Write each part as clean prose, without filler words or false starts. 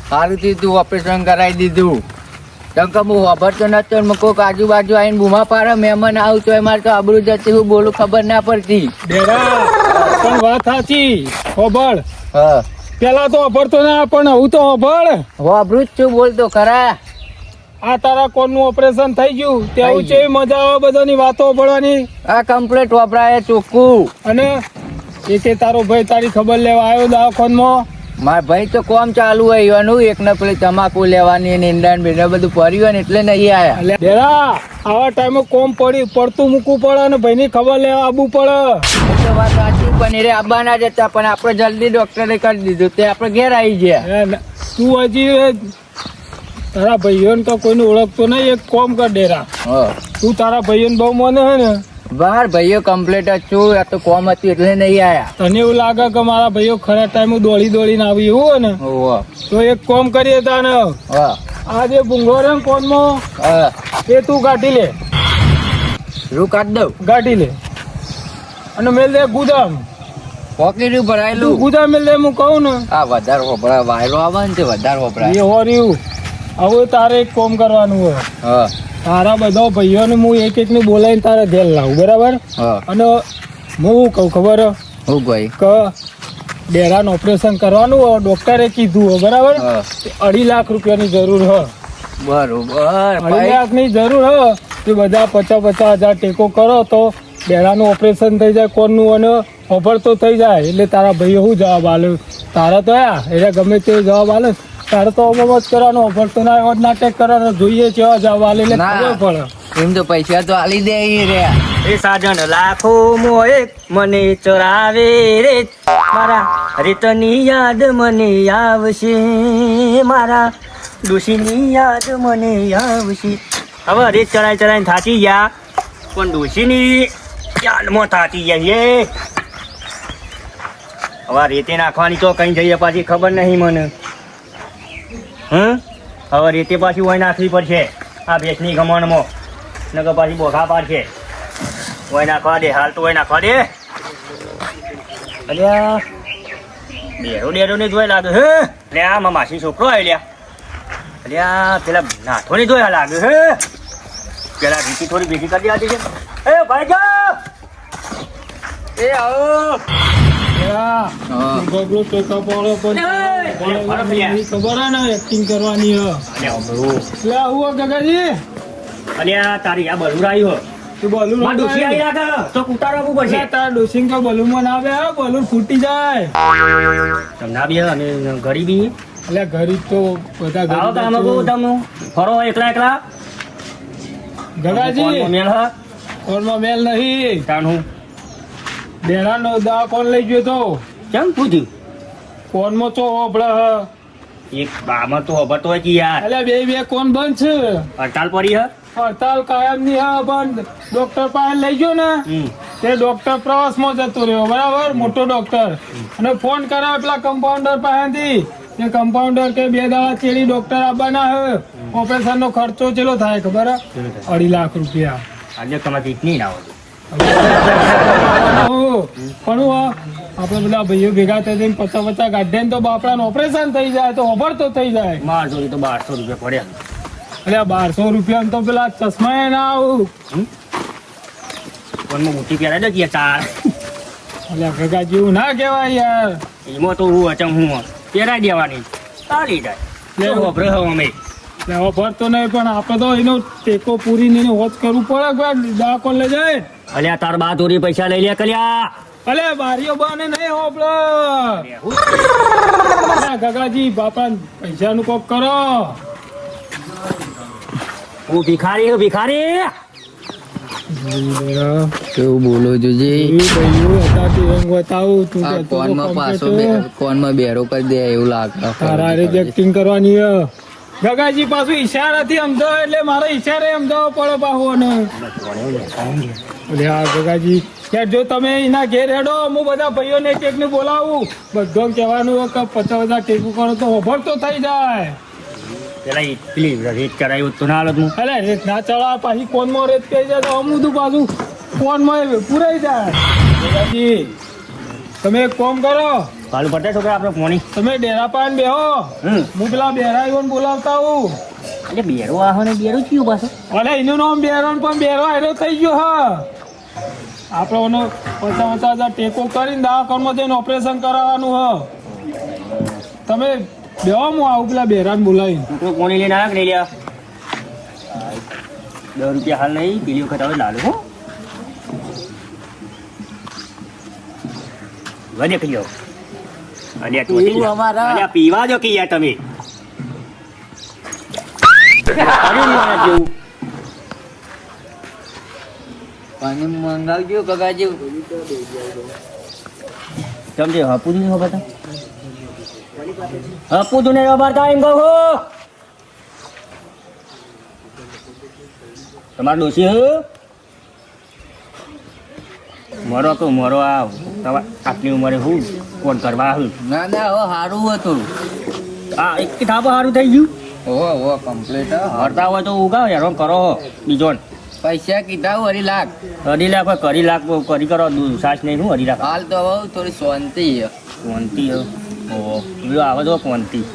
સારું થયું તું ઓપરેશન કરાવી દીધું. કેમ કે હું વાપરતો નતો ને કોઈક આજુબાજુ આવીને બૂમા પાડે મહેમાન આવું તો મારે તો આબરૂ જતી હું બોલું ખબર ના પડતી. ડેરા પણ વાત સાચી હોબળ. હા પેલા તો હોભળતો ના પણ હું તો હોભળ. વાપરું જ છું બોલતો ખરા. આ તારા કોનનું ઓપરેશન થઈ ગયું તેવું છે મજા આવે બધાની વાતો પડવાની. આ કમ્પ્લીટ વપરાય ચોખ્ખું. અને એકે તારો ભાઈ તારી ખબર લેવા આવ્યો દવાખાનામાં. મારા ભાઈ તો કોમ ચાલુ હોય એનું એક ને પેલી તમાકુ લેવાની નીંદણ બીંદણ બધું પડ્યું ને એટલે નહીં આયા. ડેરા આવા ટાઈમે કોમ પડતું મૂકવું પડે અને ભાઈની ખબર લેવા આવવું પડે. તો વાત સાચી પણ એ આબા ના જતા પણ આપણે જલ્દી ડોક્ટરે કરી દીધું તે આપણે ઘેર આવી ગયા. તું હજી તારા ભાઈઓને તો કોઈને ઓળખતો નહીં. એક કોમ કર ડેરા તું તારા ભાઈઓને બહુ મને હે ને બહાર ભાઈઓ કમ્પ્લીટ જ છું. આ તો કોમ હતું એટલે નહીં આયા. તને એવું લાગે કે મારા ભાઈઓ ખરા ટાઈમે દોડીને આવી એવું હોય ને તો એક કોમ કરીએ તાને આ જે ભૂંગો રે કોનમાં એ તું કાઢી લે. રૂ કાઢ દઉં કાઢી લે અને મેલ દે ગુદામ. પોકેટ ભરાયેલું ગુદામ મેલ દે હું કહું ને. આ વધારે વપરાય વાયરો આવે ને તે વધારે વપરાય. એ હોર્યું હવે તારે એક કોમ કરવાનું હોય. તારા બધા ભાઈઓને હું એક ને બોલાવીને તારે ધ્યાન લાવું બરાબર. અને હું કહું ખબર હું ભાઈ કે ડેરાનું ઓપરેશન કરવાનું હોય ડોક્ટરે કીધું હોય બરાબર. 2.5 લાખ રૂપિયાની જરૂર હ. બરોબર 2.5 લાખની જરૂર હ. એ બધા 50,000 ટેકો કરો તો ડેરાનું ઓપરેશન થઈ જાય કોનનું અને ઓફર તો થઈ જાય. એટલે તારા ભાઈઓ શું જવાબ આલે તારા તો એટલે ગમે તે જવાબ આલે તારે તો અમમ જ કરવાનો. ઓફર તો ના એવો જ નાટક કરવાનો જોઈએ કેવા જવાબ આલે એટલે ખબર પડે. એમ તો પૈસા તો આલી દે રે. એ સાજણ લાખો મોએ મને ચરાવે રે મારા રીતની યાદ મને આવશે મારા ડોશીની યાદ મને આવશે. હવે રેત ચડાઈને થાકી ગયા પણ ડોશીની યાદમાં થાકી ગયા છે. હવે રેતે નાખવાની તો કઈ જઈએ પાછી ખબર નહીં મને. હવે રેતે પાછી હોય નાખવી પડશે આ ભેંસની ગમણમાં. નકર પાછી બોખા પાડશે. હોય નાખવા દે હાલ તો હોય નાખવા દે. અલ્યા ડેરો ને જોઈ લાગે હે લે આ માસી છોકરો આવ્યા. અલ્યા પેલા નાથો ને જોયા લાગે હે. પેલા રીતિ થોડી ભેગી કરી દેવાતી છે. એ ભાઈ જા એ આવો ખબર હે ને એક્ટિંગ કરવાની હ. ગગાજી અલ્યા તારી આ બલુર આવ્યો તો ઉતારવું પડશે. તારા ડોસિંગ તો બલૂનમાં ના આવે બલૂન ફૂટી જાય. તમને બી અને ગરીબી એટલે ગરીબ તો બધા તમે ફરો એકલા ગગાજી મેલ હ કોનમાં મેલ નહીં. તાનું ડેરાનો દવા કોણ લઈ ગયો તો કેમ પૂછ્યું કોનમાં તો હોબળે હ. એક બામાં તો હબતો હોય કે યાર. એટલે બે કોણ બંધ છે. હડતાલ પડી હ. હડતાલ કાયમ ની હા બંધ. ડોક્ટર પાસે લઈ ગયો ને તે ડોક્ટર પ્રવાસમાં જતો રહ્યો બરાબર મોટો ડોક્ટર. અને ફોન કરાવે પેલા કમ્પાઉન્ડર પાસેથી તે કમ્પાઉન્ડર કે 2 દાડા ચેડી ડોક્ટર આવવાના હે. ઓપરેશન નો ખર્ચો ચેલો થાય ખબર હે 2.5 લાખ રૂપિયા. આજે તમારી ઇતની ના હોય પણ આપડે બધા ભાઈઓ ભેગા થઈ 50 ગાઢે તો બાપડાનું ઓપરેશન થઈ જાય તો ઓફર તો થઈ જાય. માર જોડી તો 1200 રૂપિયા પડ્યા. એટલે 1200 રૂપિયા તો પેલા ચશ્મા ના આવું પણ મોટી પહેરાય દે કે ચાર. એટલે ભેગા જેવું ના કહેવાય યાર. એમાં તો હું અચમ હું પહેરાઈ દેવાની ચાલી જાય વપરે અમે ઓફર તો નહીં પણ આપડે તો એનો ટેકો પૂરીને હોજ કરવું પડે. દવાખો લઈ જાય અલ્યા તાર બા ચોરી પૈસા લઈ લે કલ્યા. અલે બારીઓ બાને નહીં હોપડો ગગાજી બાપા પૈસા નું કોક કરો. હું ભિખારી કેવું બોલો જોજે. કોનમાં બેરો કરી દે એવું લાગે. તારા રિજેક્ટિંગ કરવાની ગગાજી પાછું ઈશારાથી સમજાવો એટલે મારો ઈશારે સમજાવવો પડે પાછો. ને ગગાજી યાર જો તમે એના ઘેર હેડો હું બધા ભાઈઓને એક ને બોલાવું બધો કહેવાનું કે 50,000 ટેકું કરો તો ઓફર તો થઈ જાય. પેલા પેલી રેત કરાયું તો ના હાલત હું અરે રેત ના ચડા પાછી કોનમાં રેત કહી જાય તો અમુદું પાછું કોનમાં પુરાઈ જાય. ગગાજી તમે એક કામ કરો, ભાલુ પડતા છોકરા આપણે પોણી તમે ડેરા પાન બેહો, હું પેલા બેરાઈઓને બોલાવતા હું. એટલે બેરો આહો ને બેરો કયું પાછું? અરે એનું નામ બેરો ને પણ બેરો એનો થઈ ગયો હા. આપણે 50,000 ટેકો કરીને દવાખાનામાં જઈને ઓપરેશન કરાવવાનું હ. તમે બેહો, હું આવું પેલા બેરાને બોલાવીને. છોકરો પોણી લઈને આવ્યા કે નહીં લ્યા? 10 રૂપિયા હાલ નહીં, પેલી વખત આવે લાલુ હો. વધે કયો અલ્યા તું એવું અમારા- અલ્યા પીવા દો કે યાર તમે અરે મારા જેવું પાણી મંગાવજો કગાજી. સમજે હપુ નહીં ખબર હપુ તું નહીં ખબર તા એમ કહું તમારે ડોસી હ મરો તો મરો આ તમારે આટલી ઉંમરે હું કોણ કરવા હું ના ના હવે સારું હતું. આ એક થાપો સારું થઈ ગયું ઓહો કમ્પ્લીટ. હરતા હોય તો ઉગાવ યાર કરો બીજો પૈસા કીધા 2.5 લાખ. 2.5 લાખ કરી લાખ કરી કરો સાસ નહીં હું 2.5 લાખ હાલ તો હવે થોડી શાંતિ છે. કોનતી ઓહો બીજો આવે તો કોનતી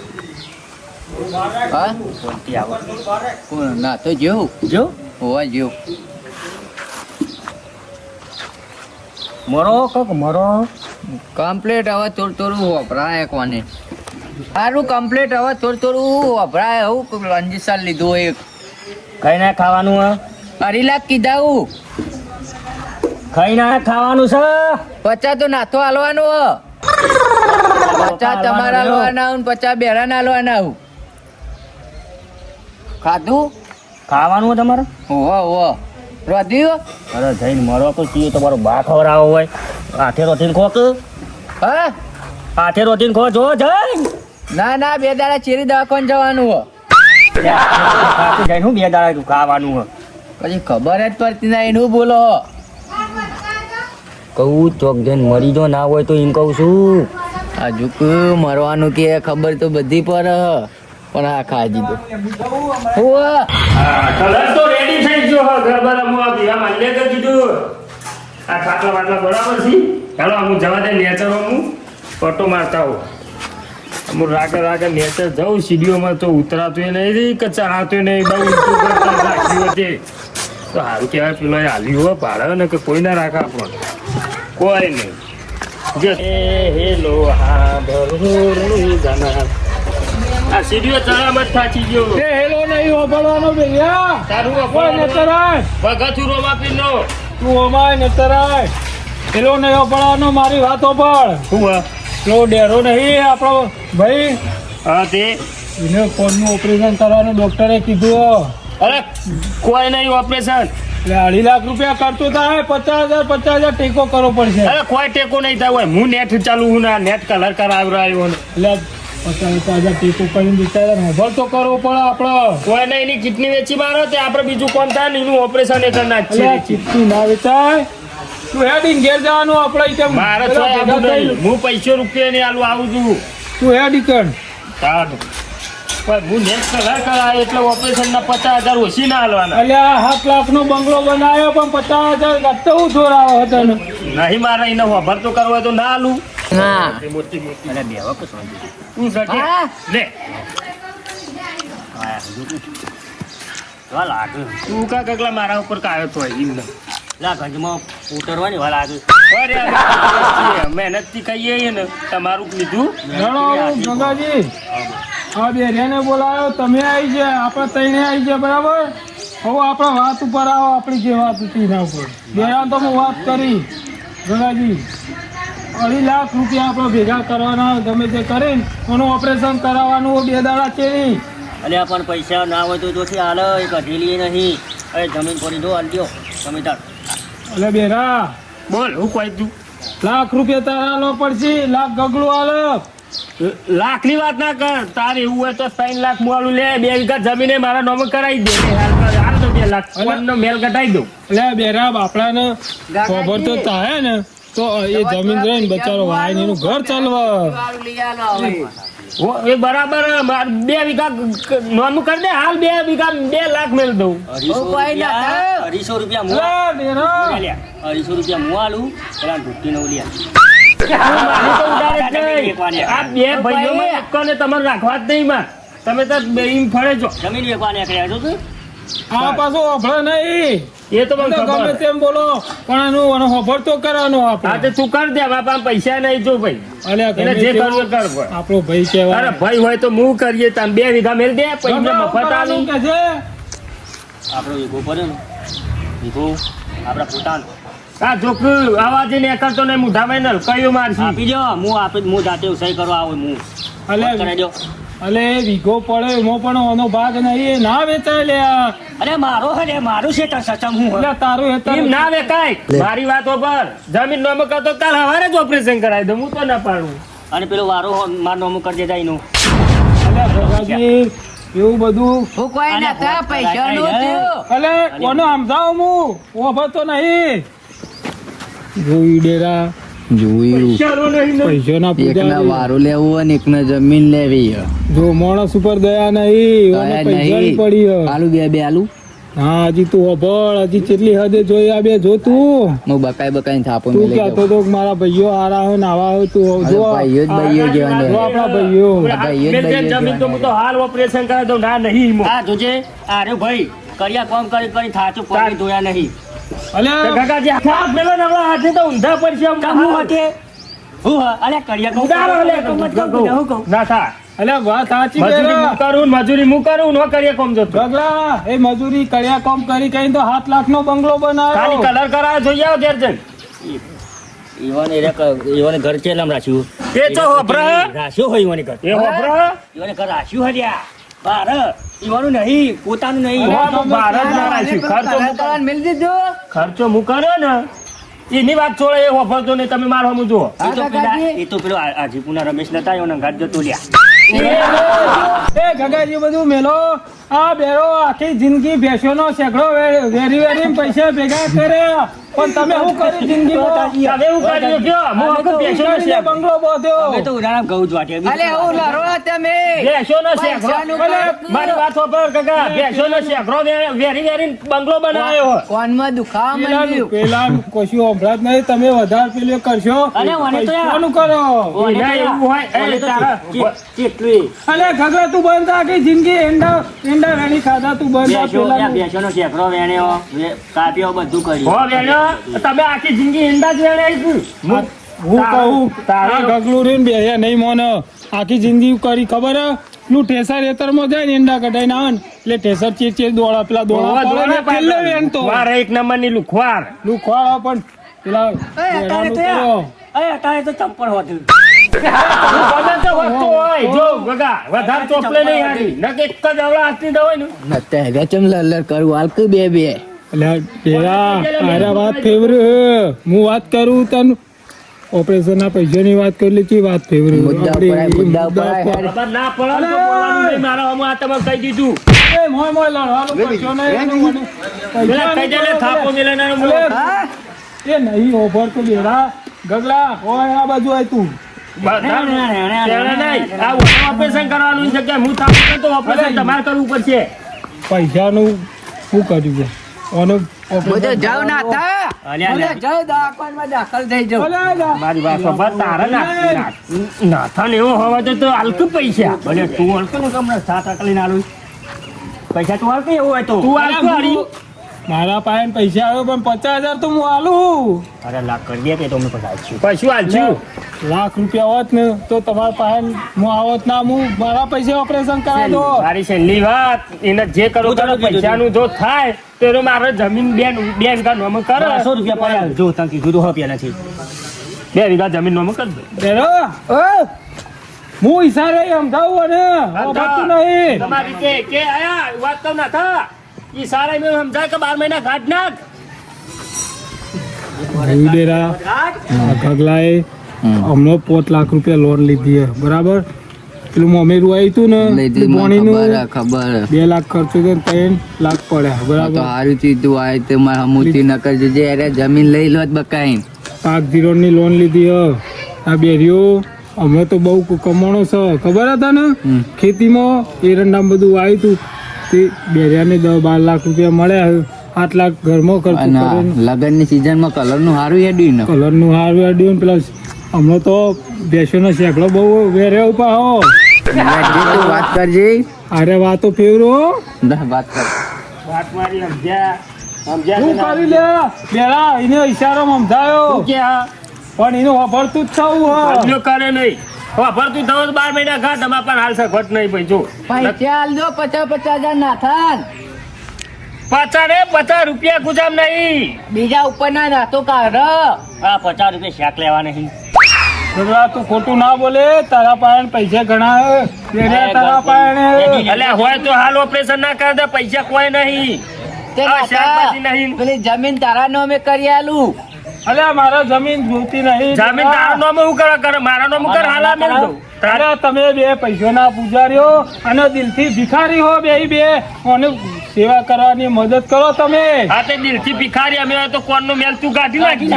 હા કોનતી આવે કોણ ના તો જેવું જો હોવા જેવું. મરો કોક મરો કમ્પ્લીટ હવે થોડું થોડું વપરાય કોને સારું કમ્પ્લીટ હવે થોડું થોડું વપરાય. હું રંજીસર લીધું એક ખાઈ ના ખાવાનું હ 2.5 લાખ કીધા હું. ખાઈ ના ખાવાનું છે 50 તો નાથો હાલવાનું હ. 50 તમારા હાલવાના હું 50 બેરાના હાલવાના હું. ખાધું ખાવાનું હોય તમારે હોવા હોવા રોધ્યું. અરે જઈને મરો તો ચીયો તમારો બા ખવડાવો હોય હાથે રોટીને ખો કે હા હાથે રોટીને ખો જો જઈ ના ના 2 દાડા ચેરી દવાખાને જવાનું હો. જઈને હું 2 દાડા તું ખાવાનું હ પછી ખબર જ પડતી ના એનું બોલો હો. કહું ચોક જઈને મરી જો ના હોય તો એમ કહું છું હજુ કે મરવાનું કે ખબર તો બધી પર હ. પણ આ ખાઈ દીધું હોવા. કલર તો રેડી થઈ ગયો હ. ગરબા રમવા પીવા માંડે તો કીધું આ ખાટલા બાટલા બરાબર છે. ચાલો હું જવા દે નેચર હું પટ્ટો મારતા હોઉં. હું રાગે નેચર જાઉં સીડીઓમાં તો ઉતરાતું નહીં કે ચઢાતું નહીં બહુ ઊંચું કરતા રાખ્યું હતી તો સારું કહેવાય. પેલો હાલ્યું હોય ભાડે ને કે કોઈ ના રાખે આપણને કોઈ નહીં. જે હેલો હા ભરું જાના આ સીડીઓ ચડામત થાચી ગયો. એ હેલો નહીં ઓબળવાનો બેયા તારું ઓબળ નતરાય વગથું રોમા પીનો તું ઓમાય નતરાય. હેલો નહીં ઓબળવાનો મારી વાત ઓબળ. શું પેલો ડેરો નહીં આપણો ભાઈ હા તે એને કોનનું ઓપરેશન કરવાનું ડોક્ટરે કીધું. અરે કોઈ નહીં ઓપરેશન એટલે 2.5 લાખ રૂપિયા કરતો થાય 50,000 ટેકો કરવો પડશે. અરે કોઈ ટેકો નહીં થાય હોય હું નેટ ચાલુ હું ના નેટ કલર કરાવ્યો એટલે 50,000 ટેકો કરીને બિચારા મોબાઈલ તો કરવો પડે આપણે. કોઈ નહીં એની કિડની વેચી મારો તે આપણે બીજું કોણ થાય ને એનું ઓપરેશન એ કરી નાખીએ. કિડની ના વેચાય તું હેડીને ઘેર જવાનું આપણે મારે હું પૈસો રૂપિયા નહીં આલું આવું છું તું હેડી કર સારું. હું નેક્સ્ટ કલર કરાય એટલે ઓપરેશન ના 50,000 ઓછી ના હાલવાના. એટલે 7 લાખ નો બંગલો બનાવ્યો પણ 50,000 ઘટતો હું જોરાવો હતો નહીં. મારે એને ખબર તો કરવો તો ના હાલું. હા મોટી અરે બેવા કે સોંધી તું સજે હા લે વાલ આગળ તું કા કગલા મારા ઉપર કાયો તો એમને લા ગંજમાં ઉતરવાની વાલ આગળ અરે મહેનત થી કહીએ ને તમારું લીધું ગંગાજી હા બેરિયાને બોલાયો તમે આવી ગયા આપણે તઈને આવી ગયા બરાબર. હવે આપણે વાત ઉપર આવો આપણી જે વાત હતી એના ઉપર બેરાન તો હું વાત કરી ગંગાજી 2.5 લાખ રૂપિયા આપણે ભેગા કરવાના ગમે તે કરીને એનું ઓપરેશન કરાવવાનું 2 દાડા ચેરી. અલ્યા પણ પૈસા ના હોય તો જોથી હાલ એક અઢેલી નહીં અરે જમીન પડી દો હાલ દો તમે તાર એટલે બેરા બોલ હું કોઈ તું 1 લાખ રૂપિયા તારા હાલવા પડશે. 1 લાખ ગગડું હાલ. લાખ ની વાત ના કર તારે એવું હોય તો 3 લાખ મોડું લે 2 વીઘા જમીને મારા નામે કરાવી દે. હાલ તો 2 લાખ નો મેલ કટાઈ દઉં. એટલે બેરા બાપડાને ખબર તો થાય ને તો એ જમીન રહીને બચારો વાય ને એનું ઘર ચાલવા એ બરાબર 2 વીઘા નોમું કરી દે હાલ 2 વીઘા 2 લાખ મેળ દઉં. 250 રૂપિયા 250 રૂપિયા મું આલું પેલા ઢૂંઢી નો લ્યા મારી તો ઉડાડે જ નહીં. એકવાની. આ બે ભાઈઓમાં એકોને તમારે રાખવા જ નહીં માં. તમે તો બેઈમ ફળે છો. જમીન વેચવાને એકલા છો તું? આ પાછો હોભળે નહીં એ તો મને તો ગમે ખબર. તેમ બોલો પણ આનું હોભળ તો કરવાનો હા આપણે તે તું કર દે મારા પાસે પૈસા નહીં જો ભાઈ. અલ્યા એને ગમે જે તેવું કરવું એ કર ભાઈ. આપણો ભાઈ અરે કહેવાય ભાઈ હોય તો હું કરીએ તમે 2 વીઘા મેળ દે પછી ગમે એવું મફત કરવાનું આવી. કે છે આપણો વીઘો પડ્યો ને વીઘો આપણા પોતાનો આ જોક આવાજ ને કરતો નહીં મુઢામાં નલ કયું મારશી. આપી દો હું જાતે સહી કરવા આવું હું અલ્યા કરાવી દો અલે વીઘો પડે એમાં પણ આનો ભાગ નહીં એ ના વેચાય લે અરે મારો હે રે મારું છે તો સચમ હું એટલે તારું હેતર એમ ના વેકાય મારી વાતો પર જમીન નોમ કરતો કાલ હવારે જ ઓપરેશન કરાવી દઉં હું તો ના પાડું. અને પેલો વારો માર નોમું કરી દેતા એનું અલ્યા ભગાજી એવું બધું હું કોઈ અને નતા ભોગ પૈસાનું કરાઈ થયું. અલે કોને સમજાવું હું ઓભતો નહીં જોઈ ડેરા જોયું ચાલો નહીં ને. પૈસાના એકના પૂજા વારો લેવું હોય ને એકને જમીન લેવી હોય. જો માણસ ઉપર દયા નહીં ઓને દયા પૈસાની નહીં. પડી હે. આલુ બે આલુ હા હજી તું ઓભળ હજી કેટલી હદે જોઈ આ બે જો તું હું બકાઈ થાપો તું મેલી કહેતો તો કે મારા ભાઈઓ હારા હોય ને આવા હોય તું જો ભાઈઓ જ ભાઈઓ જેવા જો ને. આપણા ભાઈઓ આ ભાઈ એ જ મેલ જેમ ભાઈ જમીન તો હું તો હાલ ઓપરેશન કરાવી દઉં ના નહીં ઈમો. આ જોજે અરે ભાઈ કર્યા કામ કરી થાચું પડી ધોયા નહીં તો અલ્યા કાકાજી હાથ મેલો ને આપણા હાથે તો ઊંધા પડશે આમ. કામ હું હતે હું અલે કર્યા કામ ઉડાડો લે, હું કહું ના થા અલ્યા વાત સાચી મજૂરી બેરા. હું કરું ને મજૂરી હું કરું ન કરીએ કોમ જતો ગગલા એ મજૂરી કર્યા કામ કરી કઈ તો 7 લાખનો બંગલો ખાલી બનાવ્યો કલર કરાવે જોઈએ આવો ઘેર જઈને. ઈવોને ઘર ચેલમ રાખ્યું એ તો હોભરા રાખ્યો હોય ઈવોને ઘર એ હોભરા ઈવોને ઘર રાખ્યું હર્યા બાર ઈવાનું નહીં પોતાનું નહીં હા, તો ભારત ના રાખ્યું. ખર્ચો હું કરું. મેલી દીધું. ખર્ચો હું કર્યો ને એની વાત છોડે એ હોભરતો નહીં તમે મારો હમું જુઓ એ તો હા, પેલા કાકાજી. એ તો પેલો આજીપુના રમેશ નતા એનો ઘાટ જતો લ્યા એ ગગાજી બધું મેલો આ બેરો આખી જિંદગી ભેંસોનો સેકડો વેરી વેરી પૈસા ભેગા કરે પણ તમે શું કર્યું જિંદગીમાં તમે એવું કર્યું કયો? હું આખો બેસોનો ઉગાડીને શેક. બંગલો બાંધ્યો અમે તો ઉડાણા ઘઉં જ વાટ્યા અલે હું લડો તમે. બેસોનો શેકડો. પૈસાનું અલે, ખર્ચ. મારી વાત હોભળ કાકા. બેસોનો શેકડો વેરી વેરી બંગલો બનાવ્યો હોય. કોનમાં દુખાવા પેલા માંડ્યું. પેલા કશું સંભળાત નહીં તમે વધારે પેલું કરશો અલે, મને તો યાર. પૈસાનું કરો ના, એવું હોય. એ, તારા- કેટલી અલે ગગા તું બંધ આખી જિંદગી એંડા રાણી ખાધા તું બંધ આ પેલાનું. બેસોનો શેકડો વેણ્યો કાપ્યો બધું હો, કર્યું બેનો, તમે આખી જિંદગી ઈંડા જ વેણાઈ છું. હું કહું તારા- આ ગગલું રહીને બેહ્યા નહીં મોન આખી જિંદગી કરી ખબર હે? પેલું ઠેસર હેતરમાં જાય ને એંડા કઢાઈને આવે ને એટલે ઠેસર ચીર દોડા પેલા દોડા પડે ને પેલે વેણતો મારે એક નંબરની લુખવાર. લુખવાડા પણ પેલા અત્યારે વેરાનું તો યાર. કરો. અત્યારે તો ચંપલ હોતું ગમે તે વસ્તુ હોય, જો ગગા, વધારે ચોપલે નહીં હારી. નકે એક જ અવળા હાથની દવાઈ ને. નતે હેગા ચમ લલર કરું હાલ કે બે અલ્યા પેલા તારા વાત ફેવરે હે. હું વાત કરું તને ઓપરેશન ના પૈસાની વાત કરી લીધી વાત ફેવરે મુદ્દા આપણી પર આય, મુદ્દા પર આય. મુદ્દા પર. ખબર ના પડે ને તો બોલવાનું નહીં. મારા હમણાં આ તમે કહી દીધું. એ મોય મોય લડવાનું પૈસો નહીં એનું મને. પેલા કહી દે લે, થાપો મેલે ના અલે, એ નહીં ઓફર તો બેરા ગગલા હોય આ બાજુ આય તું બધા ત્યારે નહીં. આ ઓપરેશન કરવાનું છે કે હું થાપો કરું તો ઓપરેશન તમારે કરવું પડશે. પૈસાનું શું કર્યું છે ઓનું બધો જાવ ના હતા. અલ્યા, અલ્યા. બધો જાવ દવાખાનામાં દાખલ થઈ જાવ. અલ્યા, મારી વાત સાંભળ, તારા નાથા ને એવો હોવા તો હાલક પૈસા ભલે તું હલકો ને કમરે સાત આકલીને આલું પૈસા તું હાલકે એવું હોય તો તું હાલક હારી. મારા પાસે પૈસા આવ્યો પણ 50,000 તો હું આલું અરે લાખ કરી દે કે તો અમે પૈસા આલશું. પશુ હાલશું. લાખ રૂપિયા હોત ને તો તમારા પાસે હું આવત ના હું મારા પૈસે ઓપરેશન કરાવી દો મારી છેલ્લી વાત, એને જે કરવું હું તારું તારું પૈસાનું જો થાય તો એનો મારે જમીન બે વીઘા નોમ કરે. 100 રૂપિયા પડ્યા જો તને કીધું તો રૂપિયા નથી 2 વીઘા જમીન નોમ કરી દે. બેરો હું ઈશારે સમજાવું ને સમજાતું નહીં તમારી રીતે કે આયા વાત તો ના થા. ઈ સારા મેં સમજાય કે 12 મહિના ઘાટ નાખ. ડેરા આ ગગલાએ હમણાં 5 લાખ રૂપિયા લોન લીધી હે બરાબર પેલું મમેરું આવ્યું હતું ને લીધી મને પાણીનું ખબર 2 લાખ ખર્ચો તો 3 લાખ પડ્યા તો બરાબર સારું ચીધું આય તે મારા હમુતી ન કરજો જે અરે જમીન લઈ લો જ બકાઈ. પાક ધિરોણની લોન લીધી હે આ બેરીઓ હમણાં તો બહુ કમાણો છે ખબર હતા ને ખેતીમાં એરંડામાં બધું આવ્યું હતું તે બેરિયાને 10-12 લાખ રૂપિયા મળ્યા હે 8 લાખ ઘરમાં ખર્ચો અને કર્યો લગનની સીઝનમાં કલરનું સારું હેડ્યું ને. કલરનું હાર વાડ્યું પેલા હમણાં તો બેસોનો શેકડો બહુ વેરે ઉભા હો. તું વાત કરજે. અરે વાતો ફેવરો વાત કર. વાત મારી સમજ્યા શું કરી લે પેલા એને ઈશારો સમજાયો કે આ પણ એનું વાપરતું જ થવું હો. બદલ્યો કરે નહીં વાપરતું થવું તો 12 મહિના ઘાટ અમાર પણ હાલ સખત નહીં ભાઈ જો પૈસા આલજો 50,000 નાથાન. 50 રૂપિયા ગુજામ નહીં બીજા ઉપરના નાતો કાઢ. આ 50 રૂપિયા શાક લેવા નહીં. છોકરા તું ખોટું ના બોલે તારા પાસે પૈસા ઘણા વેરે તારા પાસે અલ્યા હોય તો હાલ ઓપરેશન ના કરે તો પૈસા કોઈ નહીં તે આ નાથા, શાકભાજી નહીં. પેલી જમીન તારા નામે કરી આલું. અલ્યા મારા જમીન જોતી નહીં. જામીન તારા નામે હું કરે મારા નામે કર હાલ આ મેળ દઉં અરે તમે બે પૈસાના પૂજારીઓ અને દિલથી ભિખારી હો બે અને સેવા કરવાની મદદ કરો તમે. હા તે દિલથી ભિખારી અમે હોય તો કોણનો મેલ તું કાઢી નાખી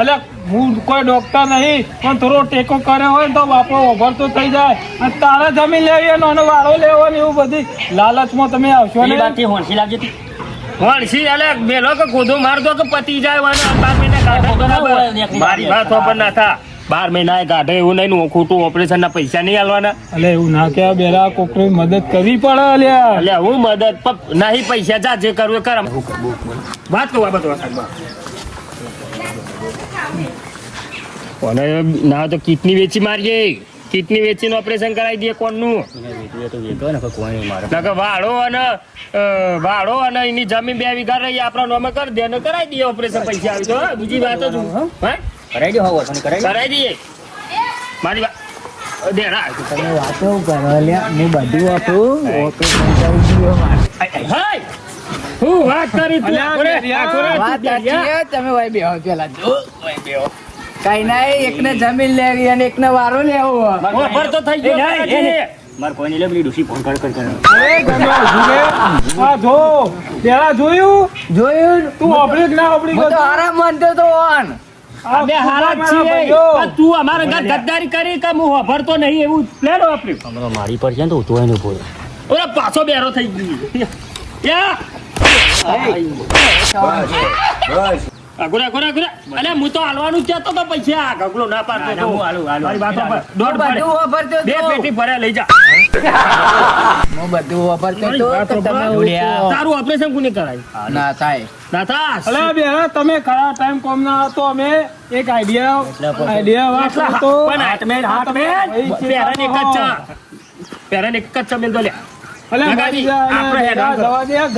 અલ્યા હું કોઈ ડોક્ટર નહીં પણ થોડો ટેકો કર્યો હોય ને તો બાપો ઓભરતો થઈ જાય અને તારા જમીન લેવી અને એનો વાળો લેવો ને એવું બધી લાલચમાં તમે આવશો ને. હોંસી લાગી હતી. વણસી અલે મેલો કે ગોધો મારતો કે પતી જાય વાને 12 મહિના કાઢે બરાબર મારી વાત પણ ના થા 12 મહિના કાઢે એવું નહીં ને ખોટું ઓપરેશન ના પૈસા નહીં આલવાના અલે એવું ના કહેવાય બેરા કોકની મદદ કરવી પડે અલ્યા. એટલે હું મદદ નહીં પૈસા જા જે કરવું એ કર વાત કહું આ બધું કોને ના તો કિડની વેચી મારીએ કિડની વેચીને ઓપરેશન કરાવી દઈએ કોણનું વાળો અને એની જમીન 2 વીઘા રહી આપણા નામે કરી દે અને કરાવી દઈએ ઓપરેશન પૈસા આવી તો બીજી વાત જ કરાઈ દો હવે કરાવી દઈએ મારી વાત દેડા તમે વાતો કરો લ્યા હું બધું આપું. ઓપરેશન કરી દઉં મારે. હાય હું વાત કરી તું અલ્યા, અરે, બેરિયા. આ છોરા વાત તું સાચી બેરિયા. છે. તમે ભાઈ બેહો પેલા જો ભાઈ બેહો. કઈ નહીં એકને જમીન લેવી અને એકને વારો લેવો. ઓફર તો થઈ ગયો કાકાજી. મારે કોઈને લે પેલી ડૂસી ફોન કર અરે ગમે ઊભું રે. આ જો પેલા જોયું જોયું તું ઓપરેટ ના ઓપરેટ હું તો આરામ માનતો તો ઓન. અમે હારા જ છીએ. આ તું અમારા ઘર ગદ્દારી કરી કે હું વાપરતો નહીં એવું પ્લેન વાપર્યું હમણાં મારી પર છે ને તો ઉતવાય નહીં બોલ. ઓલા પાછો બેરો થઈ ગયો અગુરા અલે હું તો હાલવાનું જ કહેતો તો પૈસા ગગલો ના પાડતો તો. મારી વાતો પર દોઢ બધું પડે. વાપરતો 2 તો. પેટી ભર્યા લઈ જા હું બધું વાપરતો મારી તો વાત તો તમે સાંભળ. ઉઠો. તારું ઓપરેશન કોને કરાય ના થાય. નાથા અલ્યા બેરા તમે ખરા ટાઈમ કોમ ના હતો અમે એક આઈડિયા વાપરો તો પણ હાથમેડ પેરાને એક જ ચા પેરાને એક જ ચા મેલ દો લે અલ્યા કાકાજી, ભાઈ જા, આપણે હેડ જા, આગળ. જવા દે આ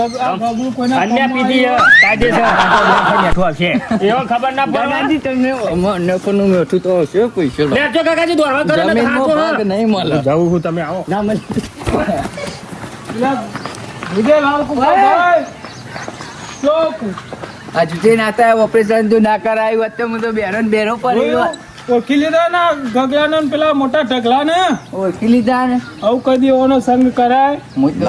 ગગલું કોઈના અન્ય કોમમાં પીધી આવ્યો. કાયદેસર બેઠું આવશે એવો ખબર ના પડે ગણાજી તમે નફોનું મેઠું તો હશે પૈસો લો. લેજો કાકાજી દોડવા કરો ને જમીનમાં ખાતો ભાગ નહીં મળે. જાઉં હું તમે આવો ના મળે. અલ્યા, વિજય લાલ કુમારભાઈ, ચોક. આ જુદી નાતા ઓપરેશન જો ના કરાયું હોત તો હું તો બેરો ને બેરો પડી ગયો. ઓળખી લીધા ને ગગલા ને પેલા મોટા ઢગલા ને ઓળખી લીધા ને આવું કદી ઓનો સંગ કરાય હું તો